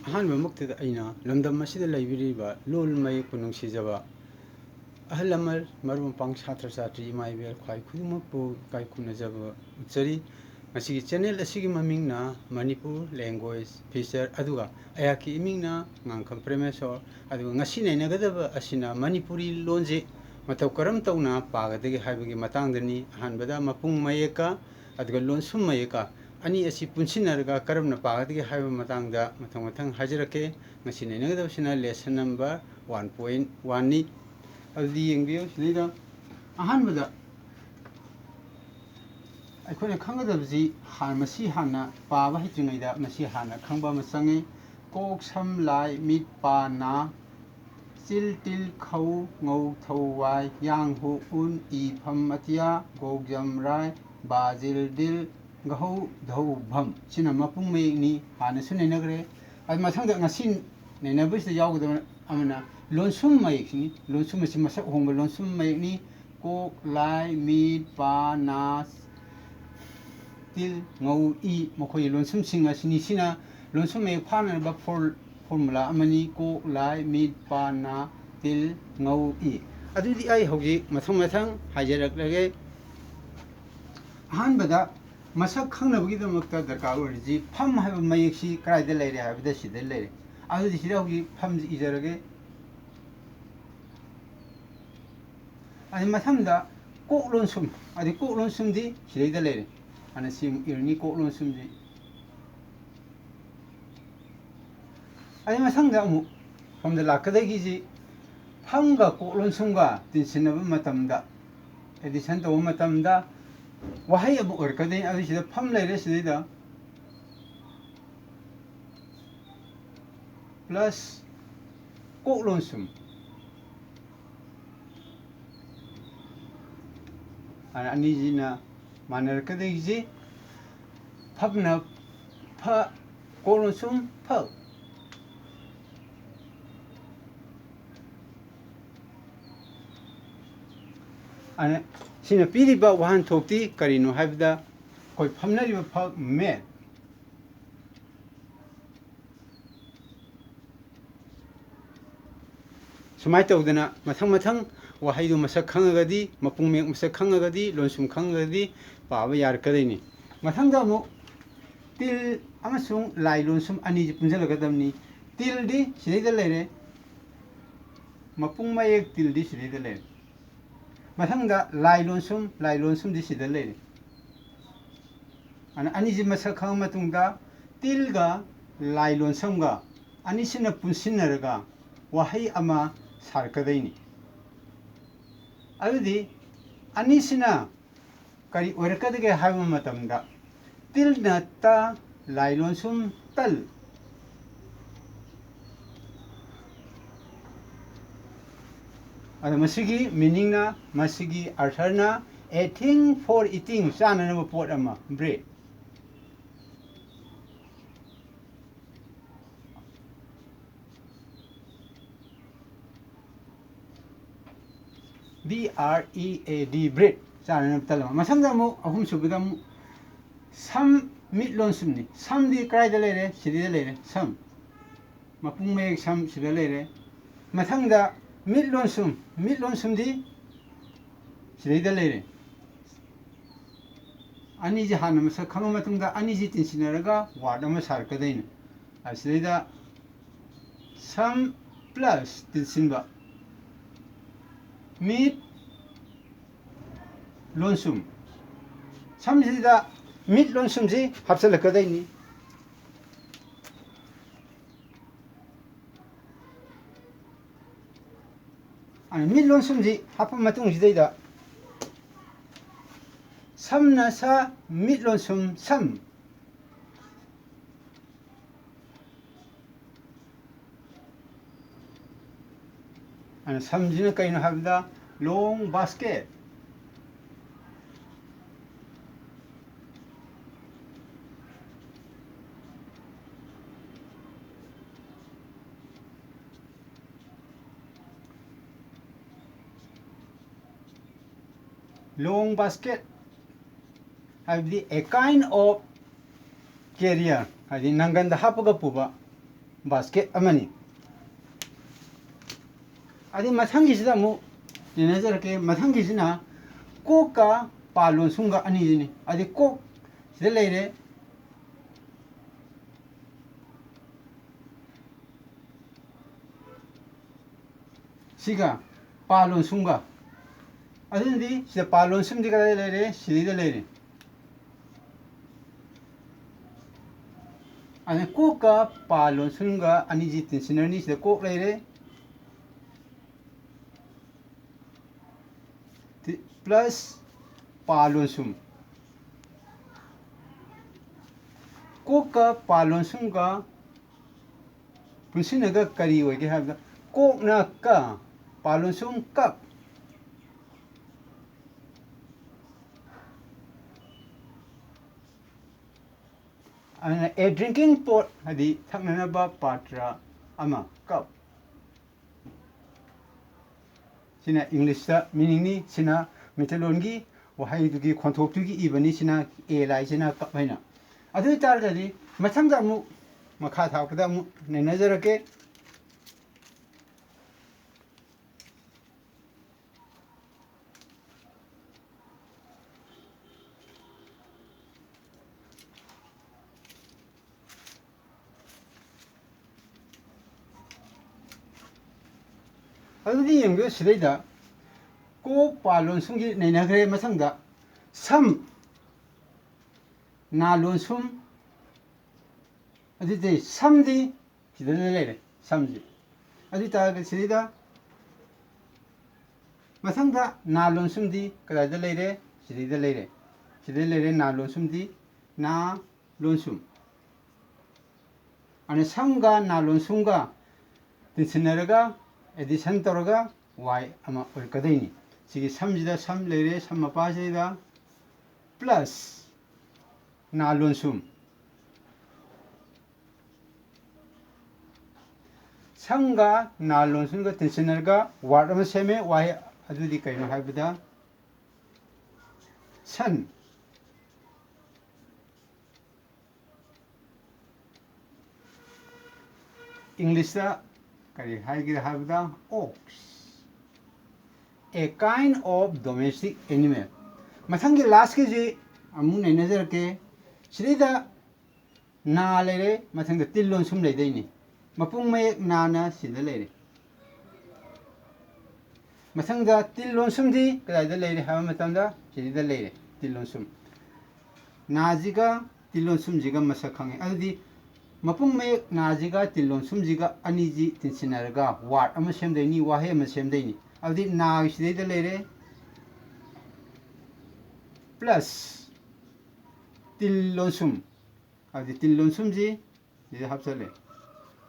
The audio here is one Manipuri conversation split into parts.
ꯑꯍꯥꯟꯕꯃꯛꯇꯗ ꯑꯩꯅ ꯂꯝꯗꯝ ꯑꯁꯤꯗ ꯂꯩꯕꯤꯔꯤꯕ ꯂꯣꯜ ꯃꯌꯦꯛꯄꯨ ꯅꯨꯡꯁꯤꯖꯕ ꯑꯍꯜ ꯂꯃꯟ ꯃꯔꯨꯞ ꯃꯄꯥꯡ ꯁꯥꯇ꯭ꯔ ꯁꯥꯇ꯭ꯔꯤ ꯏꯃꯥ ꯏꯕꯦꯜ ꯈ꯭ꯋꯥꯏ ꯈꯨꯗꯤꯡꯃꯛꯄꯨ ꯏꯀꯥꯏ ꯈꯨꯝꯅꯖꯕ 우ꯠꯆꯔꯤ ꯃꯁꯤꯒꯤ ꯆꯦꯅꯦꯜ ꯑꯁꯤꯒꯤ ꯃꯃꯤꯡꯅ ꯃꯅꯤꯄꯨꯔ ꯂꯦꯡꯒ꯭ꯋꯦꯖ ꯐꯤꯆꯔ ꯑꯗꯨꯒ ꯑꯩꯍꯥꯛꯀꯤ ꯏꯃꯤꯡꯅ ꯉꯥꯡꯈꯝ ꯄ꯭ꯔꯦꯃꯦꯁꯣꯔ ꯑꯗꯨꯒ ꯉꯁꯤ ꯅꯩꯅꯒꯗꯕ ꯑꯁꯤꯅ ꯃꯅꯤꯄꯨꯔꯤ ꯂꯣꯟꯁꯤ ꯃꯇꯧ ꯀꯔꯝ ꯇꯧꯅ ꯄꯥꯒꯗꯒꯦ ꯍꯥꯏꯕꯒꯤ ꯃꯇꯥꯡꯗꯅꯤ ꯑꯍꯥꯟꯕꯗ ꯃꯄꯨꯡ ꯃꯌꯦꯛꯀ ꯑꯗꯨꯒ ꯂꯣꯟꯁꯨꯝ ꯃꯌꯦꯛꯀ ꯑꯅꯤ ꯑꯁꯤ ꯄꯨꯟꯁꯤꯟꯅꯔꯒ ꯀꯔꯝꯅ ꯄꯥꯒꯗꯒꯦ ꯍꯥꯏꯕ ꯃꯇꯥꯡꯗ ꯃꯊꯪ ꯃꯊꯪ ꯍꯥꯏꯖꯔꯛꯀꯦ ꯉꯁꯤ ꯅꯩꯅꯒꯗꯕꯁꯤꯅ ꯂꯦꯁꯟ ꯅꯝꯕꯔ 1.1ꯅꯤ ꯑꯗꯨꯗꯤ ꯌꯦꯡꯕꯤꯌꯨ ꯁꯤꯗꯩꯗ ꯑꯍꯥꯟꯕꯗ ꯑꯩꯈꯣꯏꯅ ꯈꯪꯒꯗꯕꯁꯤ ꯃꯁꯤ ꯍꯥꯟꯅ ꯄꯥꯕ ꯍꯩꯇ꯭ꯔꯤꯉꯩꯗ ꯃꯁꯤ ꯍꯥꯟꯅ ꯈꯪꯕ ꯑꯃ ꯆꯪꯉꯤ ꯀꯣꯛ ꯁꯝ ꯂꯥꯏ ꯃꯤꯠ ꯄꯥ ꯅꯥ ꯆꯤꯜ ꯇꯤꯜ ꯈꯧ ꯉꯧ ꯊꯧ ꯋꯥꯏ ꯌꯥꯡ ꯍꯨ ꯎꯟ ꯏ ꯐꯝ ꯑꯇꯤꯌꯥ ꯒꯣꯛ ꯖꯝ ꯔꯥꯏ ꯕꯥ ꯖꯤꯜ ꯗꯤꯜ ꯒꯍꯧ ꯙꯧ ꯚꯝ ꯁꯤꯅ ꯃꯄꯨꯡ ꯃꯌꯦꯛꯅꯤ ꯍꯥꯟꯅꯁꯨ ꯅꯩꯅꯈ꯭ꯔꯦ ꯑꯗꯨ ꯃꯊꯪꯗ ꯉꯁꯤ ꯅꯩꯅꯕꯁꯤꯗ ꯌꯥꯎꯒꯗꯕ ꯑꯃꯅ ꯂꯣꯟꯁꯨꯝ ꯃꯌꯦꯛꯁꯤꯅꯤ ꯂꯣꯟꯁꯨꯝ ꯑꯁꯤ ꯃꯁꯛ ꯍꯣꯡꯕ ꯂꯣꯟꯁꯨꯝ ꯃꯌꯦꯛꯅꯤ ꯀꯣꯛ ꯂꯥꯏ ꯃꯤꯠ ꯄꯥ ꯅꯥ ꯇꯤꯜ ꯉꯧ ꯏ ꯃꯈꯣꯏꯒꯤ ꯂꯣꯟꯁꯨꯝꯁꯤꯡ ꯑꯁꯤꯅꯤ ꯁꯤꯅ ꯂꯣꯟꯁꯨꯝ ꯃꯌꯦꯛ ꯐꯥꯅꯅꯕ ꯐꯣꯔꯃꯨꯂꯥ ꯑꯃꯅꯤ ꯀꯣꯛ ꯂꯥꯏ ꯃꯤꯠ ꯄꯥ ꯅꯥ ꯇꯤꯜ ꯉꯧ ꯏ ꯑꯗꯨꯗꯤ ꯑꯩ ꯍꯧꯖꯤꯛ ꯃꯊꯪ ꯃꯊꯪ ꯍꯥꯏꯖꯔꯛꯂꯒꯦ ꯑꯍꯥꯟꯕꯗ masuk khang na bagi dama ka darkar urji pham ha mayek si krai da lai re ha bida si da lai re adu di sida gi pham ji ijarage ani matham da kok lon sum adi kok lon sum di sidai da lai re ana sim irni kok lon sum ji ani matham da mu pham da lakada gi ji pham ga kok lon sum ga tin sinaba matam da edition to matam da wahai abu orkadai adi sida pham lai re sidai da plus kok lon sum ana ani jina manar kadai ji phabna pha kok lon sum pha ana sina piri ba wahan thokti karino haibda koi phamna ri pha me sumai tawdana mathang mathang wahai du masak khangagadi mapung mek masak khangagadi lonsum khangagadi paaba yar kadaini mathang da mu til amasung lai lonsum ani ji punjalagadamni til di sidai da leire mapung mayek til di sidai da leire mathang da lai lonsum di sidai leire ana ani ji masak khang matung da til ga lai lonsum ga ani sina punsinaraga wahai ama sarkadaini adudi ani sina kari orakadage haiba matamda til na ta lai lonsum tal ada masigi meaning na masigi arthar a thing for eating chana na pot ama bread bread bread chana na talama masangda mu ahum subida mu sam mit lonsum ni sam di krai da lere sidi da lere sam mapung mek sam sida lere masangda mit lonsum di sidi da lere ani ji hana masa khama matungda ani ji tinsinaraga word ama sarkadaina asida sam plus tinsinba mit lonsum samsida mit lonsum ji hapsalakadaini ani mit lonsum ji hapa matung jidaida samna sa mit lonsum sam ana samjina kaino habda long basket long basket habdi a kind of carrier hadi nanganda hapaga puba basket amani adi mathangisida mu dinazarake mathangisina kok ka palon sunga ani ni adi kok sida leire siga palon sunga adindi sida palon sumdi kada leire sida leire ane kok ka palon sunga ani jitin sinarni sida kok leire plus palon sum kok ka palon sunga punsinaga kari oige habda kok na ka palon sum cup and a drinking pot hadi thaknanaba patra ama cup sina english da meaning ni sina metalongi wahai dugi khonthok tugi ibani sina a lai sina cup haina adu tar dadi mathangda mu makha thakda mu nenazarake अदुदी यंगो सिदैदा को पालोन सुंगी नैनाग्रे मथंगदा सम नालोन सुम अदुदे समदी सिदले लेरे समजी अदु तागे सिदैदा मथंगदा नालोन सुमदी कदादा लेरे सिदैदा लेरे नालोन सुमदी ना लोन सुम अने समगा नालोन सुमगा तिनसिनरगा एडिशन तौरगा y अमा ओरकदैनि सिगी समजिदा सम लेरे सम मपाजेदा प्लस नालोन सुम समगा नालोन सुमगा तिनसिनरगा वार्ड अमा सेमे y अदुदि कैनो हाइबदा सन English ox, a kind of domestic animal. Mathangi last ke je amun nazar ke srida na lere mathang tillon sum le dei ni mapung me na na sida lere mathang da tillon sum di kada da lere ha matam da sida lere tillon sum na jiga tillon sum jiga masakhange adi मपुंग में नाजिगा तिलोन सुमजिगा अनिजी तिनसिनरगा वार्ड अमा सेमदैनी वाहे अमा सेमदैनी अबदि नागिसिदैदा लेरे प्लस तिलोन सुम अबदि तिलोन सुमजी जे हापचले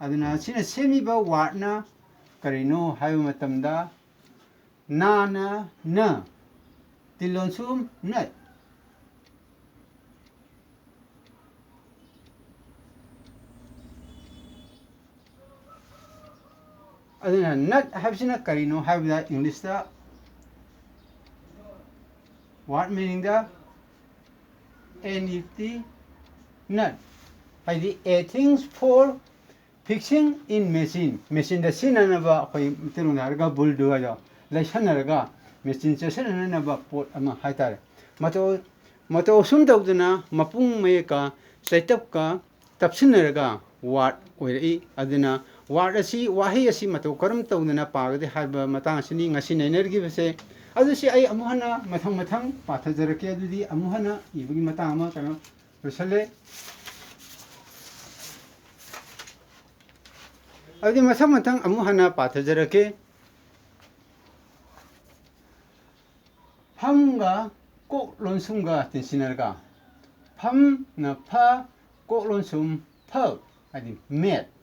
अदुना सिना सेमिबा वार्डना करिनो हाइबा मतमदा नाना न तिलोन सुम न aduna nut habsina karino habda english da what meaning da nut nut by the a things for fixing in machine da sinanaba khoi mitiruna arga buldu aja laisanaraga machine chasananaba pot ama haitare mato sum dawduna mapung me ka setup ka tapsinaraga what oirei aduna ward असी वाही असी मतौ करम तौदना पागदे हाइबा मतंग असनी ngasi नैनरगी बसे अदुसी आई अमुहना मथंग मथंग पाथजरके अदुदी अमुहना इबगी मतंग अमा कनो रसले अदुदी मथंग मथंग अमुहना पाथजरके हमगा कोक लोनसुमगा तिनसिनरगा फम न फा कोक लोनसुम फ अदि met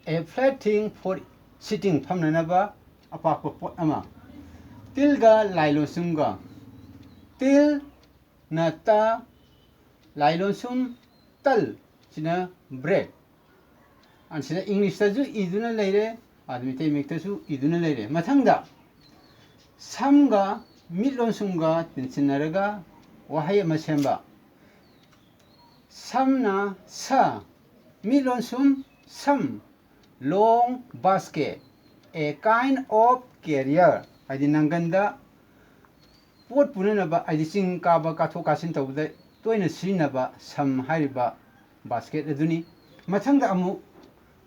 a flat thing for sitting phamnanaba apakpa pot ama tilga lailosumga til nata lailosum tal sina bread an sina english ta ju iduna leire admi te mek ta su iduna leire mathangda samga mitlonsumga tinsinaraga wahai ama semba samna sa mitlonsum sam long basket, a kind of carrier. Adi nanganda pot punanaba adi ching kaba kathok kasin tawda toina sinaba sam hariba basket aduni. Mathangda amu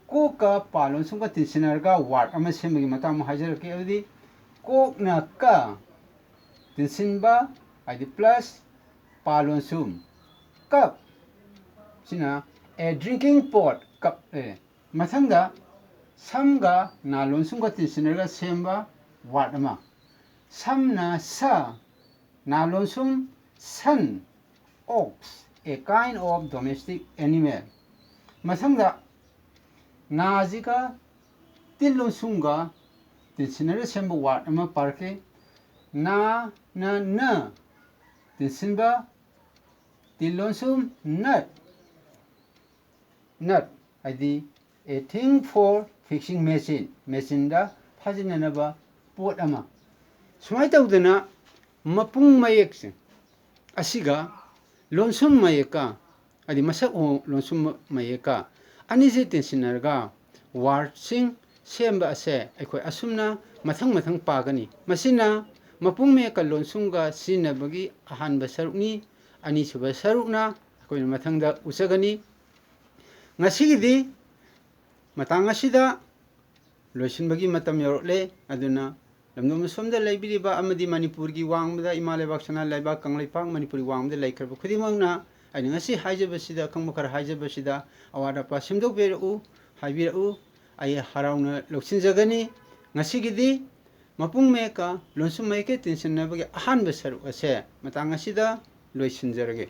ko ka palon sumga tinsinarga word ama semagi matang mo hajarake adi ko na ka tinsinba adi plus palon sum cup sina a drinking pot cup mathangda samga nalon sumga tinsinarga semba word ama samna sa nalon sum san ox, a kind of domestic animal. Mathangda naziga tilon sumga tinsinara semba word ama parke na tinsinba tilon sum nut adi a thing for fixing machine da phajinanaba pot ama sumai tawdana mapung mayek asiga lonsum mayeka adi masak o lonsum mayeka anise tinsinarga word sing semba ase aikoi asumna mathang pagani masina mapung mayeka lonsumga sinabagi ahanba sarukni ani suba sarukna aikoi mathangda usagani ngasigidi matang asida loisinbagi matam yorokle aduna lamdom somda laibiriba amadi manipurgi wangmada imalebak sana laibak kanglaipak manipuri wangmada laikharba khudimangna aina ngasi haijabasida kangmakar haijabasida awada pa simdok berau haibirau ai harauna loksinjagani ngasigidi mapung meka lonsum meke tinsinabagi ahan basaruk ase matang asida loisinjarage